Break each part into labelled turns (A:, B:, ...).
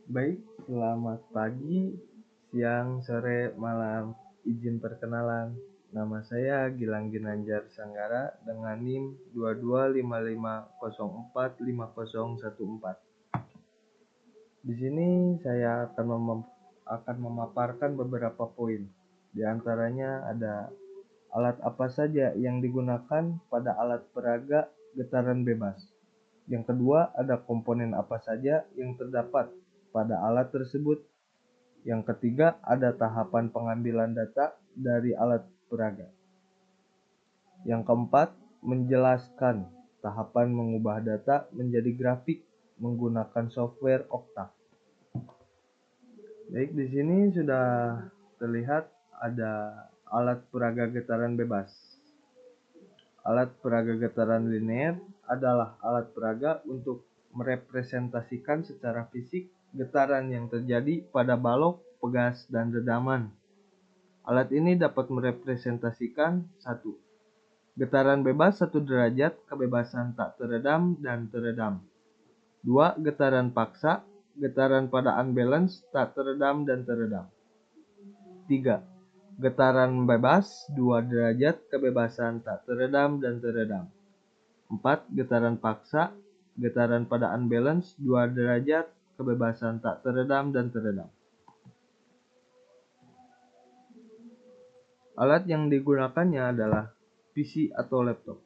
A: Baik, selamat pagi, siang, sore, malam. Izin perkenalan, nama saya Gilang Ginanjar Sanggara dengan NIM 2255045014. Di sini saya akan memaparkan beberapa poin. Di antaranya ada alat apa saja yang digunakan pada alat peraga getaran bebas. Yang kedua, ada komponen apa saja yang terdapat pada alat tersebut. Yang ketiga, ada tahapan pengambilan data dari alat peraga. Yang keempat, menjelaskan tahapan mengubah data menjadi grafik menggunakan software Octave. Baik, di sini sudah terlihat ada alat peraga getaran bebas. Alat peraga getaran linear adalah alat peraga untuk merepresentasikan secara fisik getaran yang terjadi pada balok, pegas, dan redaman. Alat ini dapat merepresentasikan 1. Getaran bebas 1 derajat, kebebasan tak teredam dan teredam. 2. Getaran paksa, getaran pada unbalance, tak teredam dan teredam. 3. Getaran bebas 2 derajat, kebebasan tak teredam dan teredam. 4. Getaran paksa, getaran pada unbalance 2 derajat, kebebasan tak teredam dan teredam. Alat yang digunakannya adalah PC atau laptop.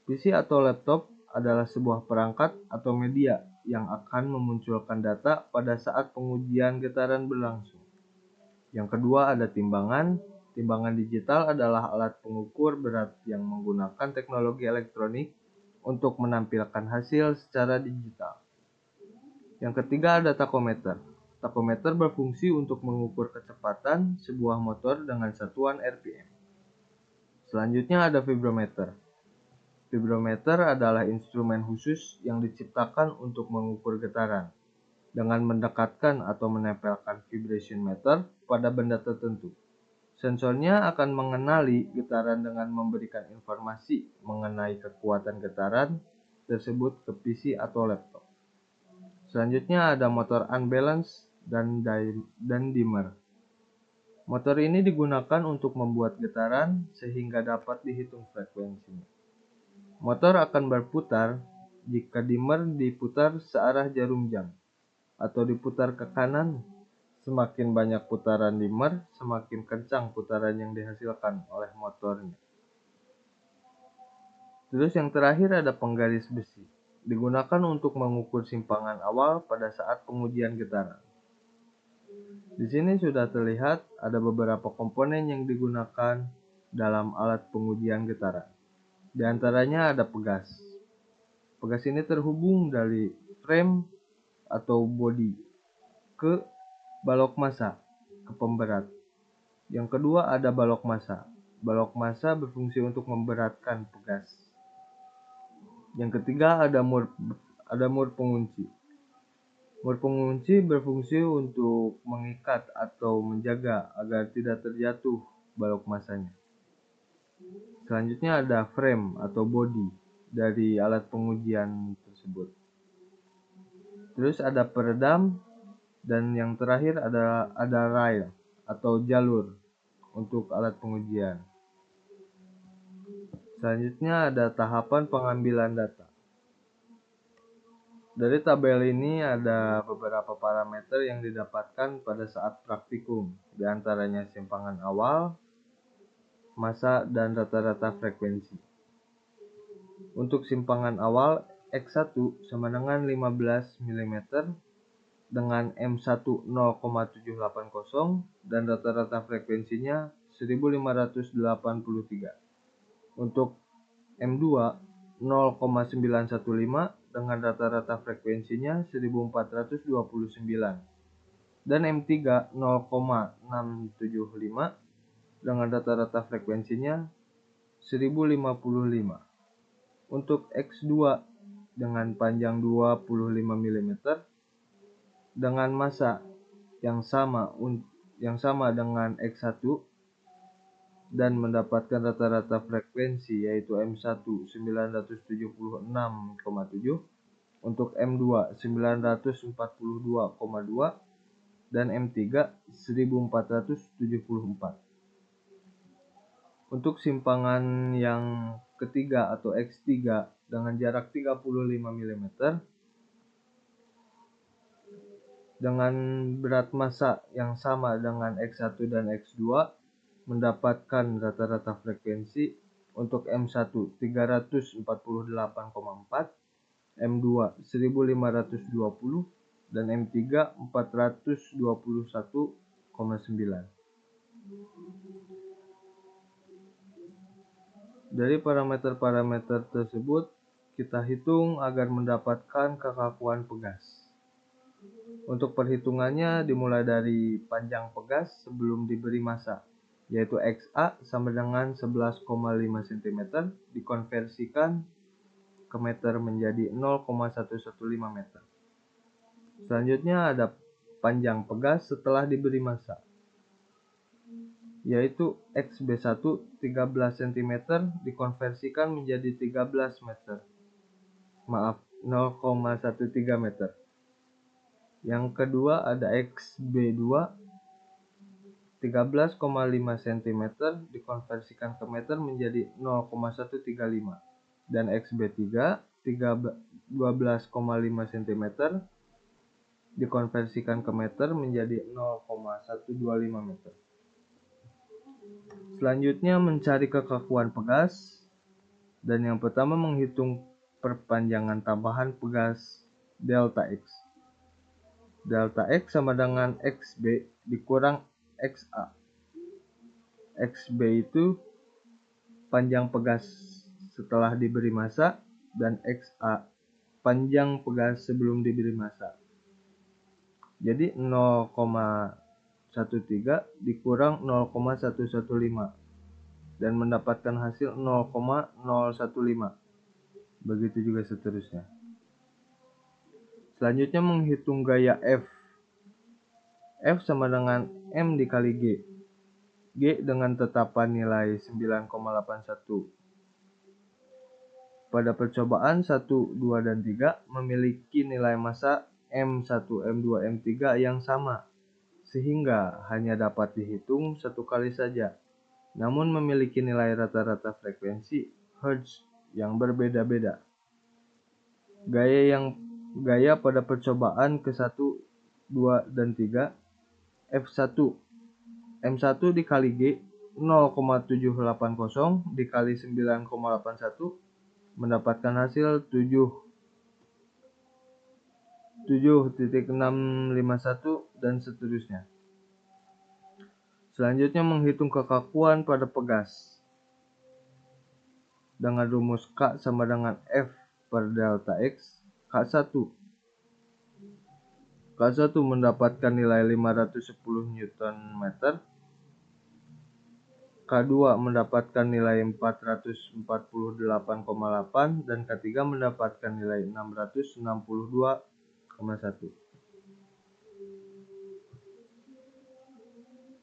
A: PC atau laptop adalah sebuah perangkat atau media yang akan memunculkan data pada saat pengujian getaran berlangsung. Yang kedua ada timbangan. Timbangan digital adalah alat pengukur berat yang menggunakan teknologi elektronik untuk menampilkan hasil secara digital. Yang ketiga ada takometer. Takometer berfungsi untuk mengukur kecepatan sebuah motor dengan satuan RPM. Selanjutnya ada vibrometer. Vibrometer adalah instrumen khusus yang diciptakan untuk mengukur getaran dengan mendekatkan atau menempelkan vibration meter pada benda tertentu. Sensornya akan mengenali getaran dengan memberikan informasi mengenai kekuatan getaran tersebut ke PC atau laptop. Selanjutnya ada motor unbalance dan dimmer. Motor ini digunakan untuk membuat getaran sehingga dapat dihitung frekuensinya. Motor akan berputar jika dimmer diputar searah jarum jam atau diputar ke kanan. Semakin banyak putaran dimmer, semakin kencang putaran yang dihasilkan oleh motornya. Terus yang terakhir ada penggaris besi. Digunakan untuk mengukur simpangan awal pada saat pengujian getaran. Di sini sudah terlihat ada beberapa komponen yang digunakan dalam alat pengujian getaran. Di antaranya ada pegas. Pegas ini terhubung dari frame atau bodi ke balok massa, ke pemberat. Yang kedua ada balok massa. Balok massa berfungsi untuk memberatkan pegas. Yang ketiga ada mur pengunci. Mur pengunci berfungsi untuk mengikat atau menjaga agar tidak terjatuh balok massanya. Selanjutnya ada frame atau bodi dari alat pengujian tersebut. Terus ada peredam dan yang terakhir ada rail atau jalur untuk alat pengujian. Selanjutnya ada tahapan pengambilan data. Dari tabel ini ada beberapa parameter yang didapatkan pada saat praktikum, di antaranya simpangan awal, massa, dan rata-rata frekuensi. Untuk simpangan awal, X1 sama dengan 15 mm dengan M1 0,780 dan rata-rata frekuensinya 1583. Untuk M2 0,915 dengan rata-rata frekuensinya 1429 dan M3 0,675 dengan rata-rata frekuensinya 1055. Untuk X2 dengan panjang 25 mm dengan massa yang sama dengan X1 dan mendapatkan rata-rata frekuensi yaitu M1 976,7, untuk M2 942,2 dan M3 1474. Untuk simpangan yang ketiga atau X3 dengan jarak 35 mm dengan berat massa yang sama dengan X1 dan X2 mendapatkan rata-rata frekuensi untuk M1 348,4, M2 1520 dan M3 421,9. Dari parameter-parameter tersebut kita hitung agar mendapatkan kekakuan pegas. Untuk perhitungannya dimulai dari panjang pegas sebelum diberi massa, yaitu XA sama dengan 11,5 cm dikonversikan ke meter menjadi 0,115 meter. Selanjutnya ada panjang pegas setelah diberi massa, yaitu XB1 13 cm dikonversikan menjadi 13 meter. 0,13 meter. Yang kedua ada XB2 13,5 cm dikonversikan ke meter menjadi 0,135 dan XB3 12,5 cm dikonversikan ke meter menjadi 0,125 meter. Selanjutnya mencari kekakuan pegas, dan yang pertama menghitung perpanjangan tambahan pegas delta X. Delta X sama dengan XB dikurang XA. XB itu panjang pegas setelah diberi massa dan XA panjang pegas sebelum diberi massa. Jadi 0,13 dikurang 0,115 dan mendapatkan hasil 0,015. Begitu juga seterusnya. Selanjutnya menghitung gaya F. F sama dengan M dikali G. G dengan tetapan nilai 9,81. Pada percobaan 1, 2, dan 3 memiliki nilai massa M1, M2, M3 yang sama, sehingga hanya dapat dihitung satu kali saja, namun memiliki nilai rata-rata frekuensi Hz yang berbeda-beda. Gaya pada percobaan ke-1, 2, dan 3 F1 M1 dikali G 0,780 dikali 9,81 mendapatkan hasil 7,651 dan seterusnya. Selanjutnya menghitung kekakuan pada pegas dengan rumus K sama dengan F per delta X. K1 mendapatkan nilai 510 Nm, K2 mendapatkan nilai 448,8 dan K3 mendapatkan nilai 662,1.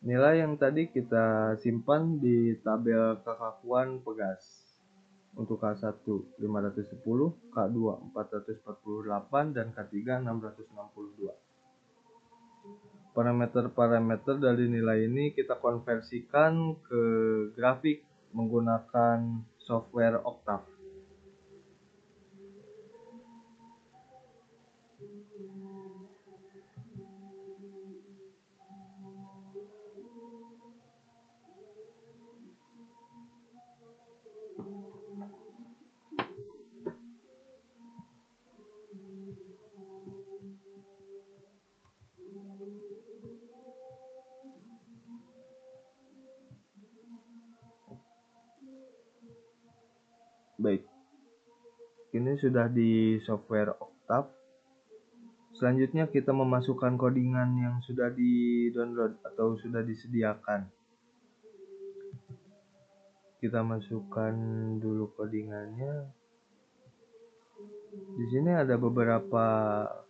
A: Nilai yang tadi kita simpan di tabel kekakuan pegas. Untuk K1 510, K2 448 dan K3 662. Parameter-parameter dari nilai ini kita konversikan ke grafik menggunakan software Octave. Baik, ini sudah di software Octave. Selanjutnya kita memasukkan codingan yang sudah di-download atau sudah disediakan. Kita masukkan dulu codingannya. Di sini ada beberapa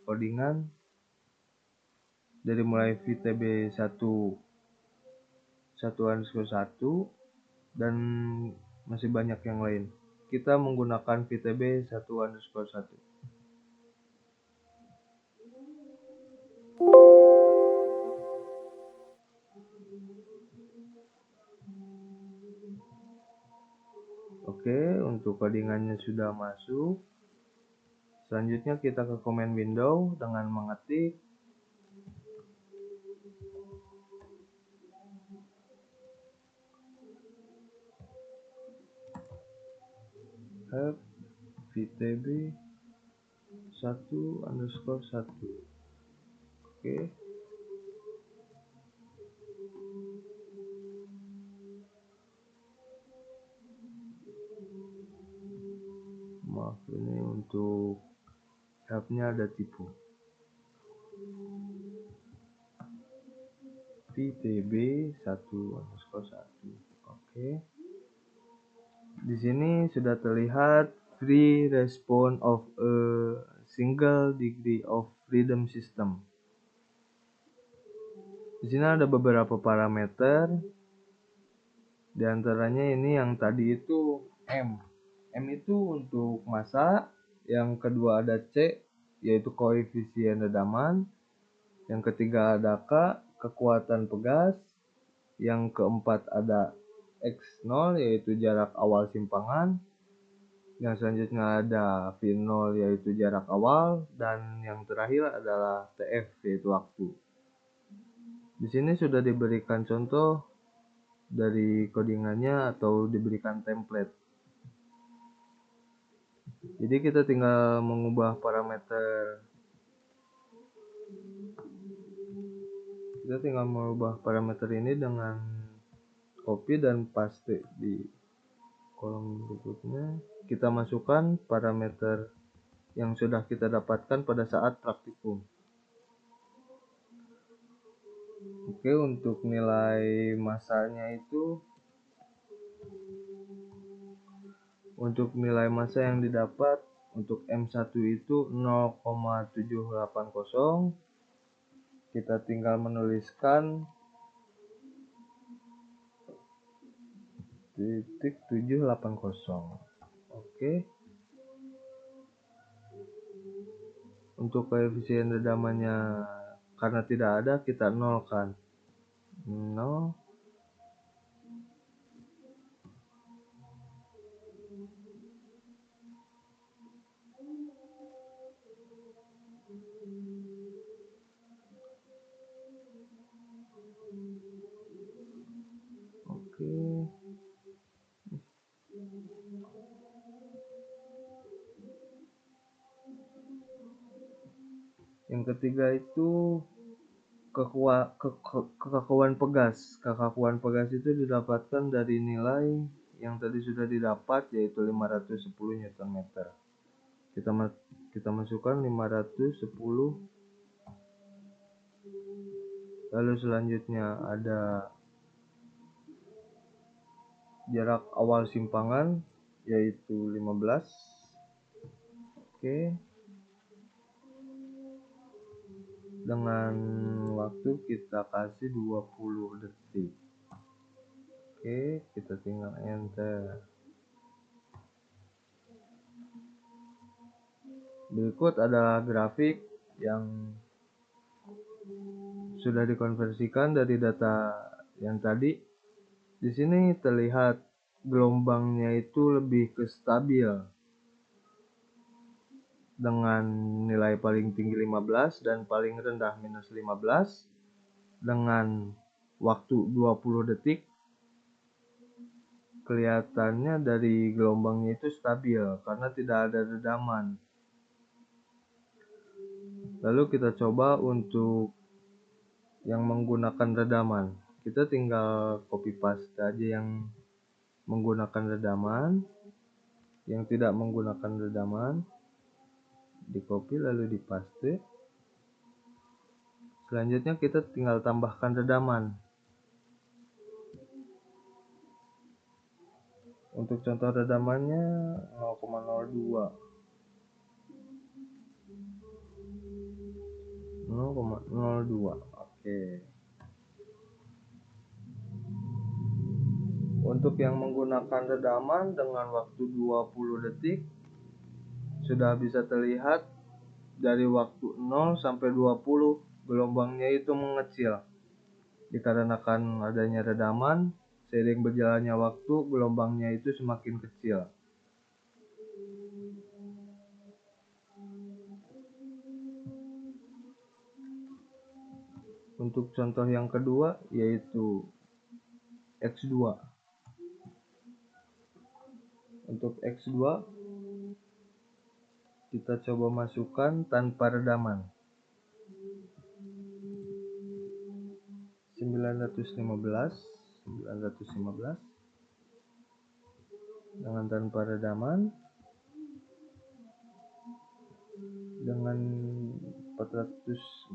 A: codingan dari mulai VTB 1 1 dan masih banyak yang lain. Kita menggunakan VTB 1 1. Oke, untuk codingannya sudah masuk. Selanjutnya kita ke command window dengan mengetik help vtb 1_1. Oke. Maaf, ini untuk helpnya ada tipu. vtb 1_1. Oke. Di sini sudah terlihat free response of a single degree of freedom system. Di sini ada beberapa parameter. Di antaranya ini yang tadi itu M. M itu untuk massa, yang kedua ada C yaitu koefisien redaman, yang ketiga ada K kekuatan pegas, yang keempat ada X0 yaitu jarak awal simpangan, yang selanjutnya ada V0 yaitu jarak awal, dan yang terakhir adalah TF yaitu waktu. Di sini sudah diberikan contoh dari codingannya atau diberikan template. Jadi kita tinggal mengubah parameter. Kita tinggal mengubah parameter ini dengan copy dan paste di kolom berikutnya. Kita masukkan parameter yang sudah kita dapatkan pada saat praktikum. Oke, untuk nilai massanya itu, untuk nilai massa yang didapat untuk M1 itu 0,780. Kita tinggal menuliskan titik 780. Oke. Untuk koefisien redamannya karena tidak ada, kita nolkan. 0. Oke. Yang ketiga itu kekakuan pegas. Kekakuan pegas itu didapatkan dari nilai yang tadi sudah didapat yaitu 510 Nm. Kita masukkan 510. Lalu selanjutnya ada jarak awal simpangan yaitu 15. Oke. Dengan waktu kita kasih 20 detik. Oke, kita tinggal enter. Berikut adalah grafik yang sudah dikonversikan dari data yang tadi. Di sini terlihat gelombangnya itu lebih ke stabil dengan nilai paling tinggi 15 dan paling rendah -15 dengan waktu 20 detik. Kelihatannya dari gelombangnya itu stabil karena tidak ada redaman. Lalu kita coba untuk yang menggunakan redaman. Kita tinggal copy paste aja yang menggunakan redaman. Yang tidak menggunakan redaman di copy lalu di paste. Selanjutnya kita tinggal tambahkan redaman. Untuk contoh redamannya 0,02. 0,02. Oke. Untuk yang menggunakan redaman dengan waktu 20 detik sudah bisa terlihat dari waktu 0 sampai 20 gelombangnya itu mengecil dikarenakan adanya redaman. Seiring berjalannya waktu, gelombangnya itu semakin kecil. Untuk contoh yang kedua yaitu X2. Untuk X2 kita coba masukkan tanpa redaman. 915 dengan tanpa redaman dengan 448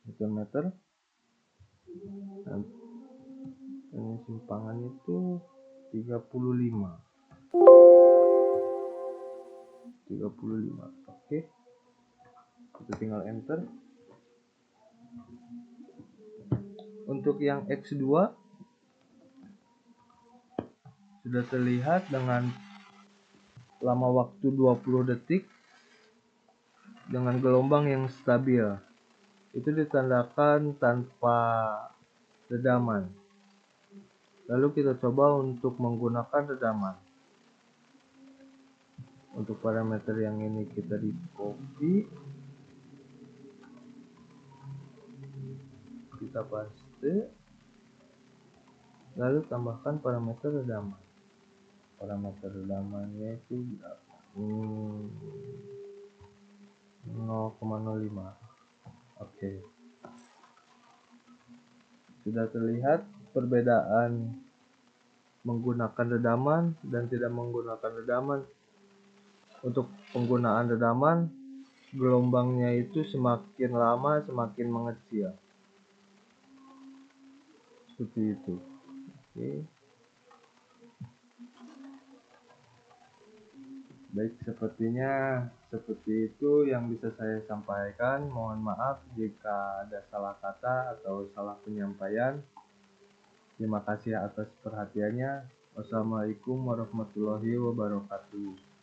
A: Nm. Dan simpangan itu 35. Oke, kita tinggal enter. Untuk yang X2 sudah terlihat dengan lama waktu 20 detik dengan gelombang yang stabil. Itu ditandakan tanpa redaman. Lalu kita coba untuk menggunakan redaman. Untuk parameter yang ini kita di copy, kita paste, lalu tambahkan parameter redaman. Parameter redamannya itu 0,05. Oke. Sudah terlihat perbedaan menggunakan redaman dan tidak menggunakan redaman. Untuk penggunaan redaman, gelombangnya itu semakin lama semakin mengecil. Seperti itu. Oke. Baik, sepertinya seperti itu yang bisa saya sampaikan. Mohon maaf jika ada salah kata atau salah penyampaian. Terima kasih atas perhatiannya. Wassalamualaikum warahmatullahi wabarakatuh.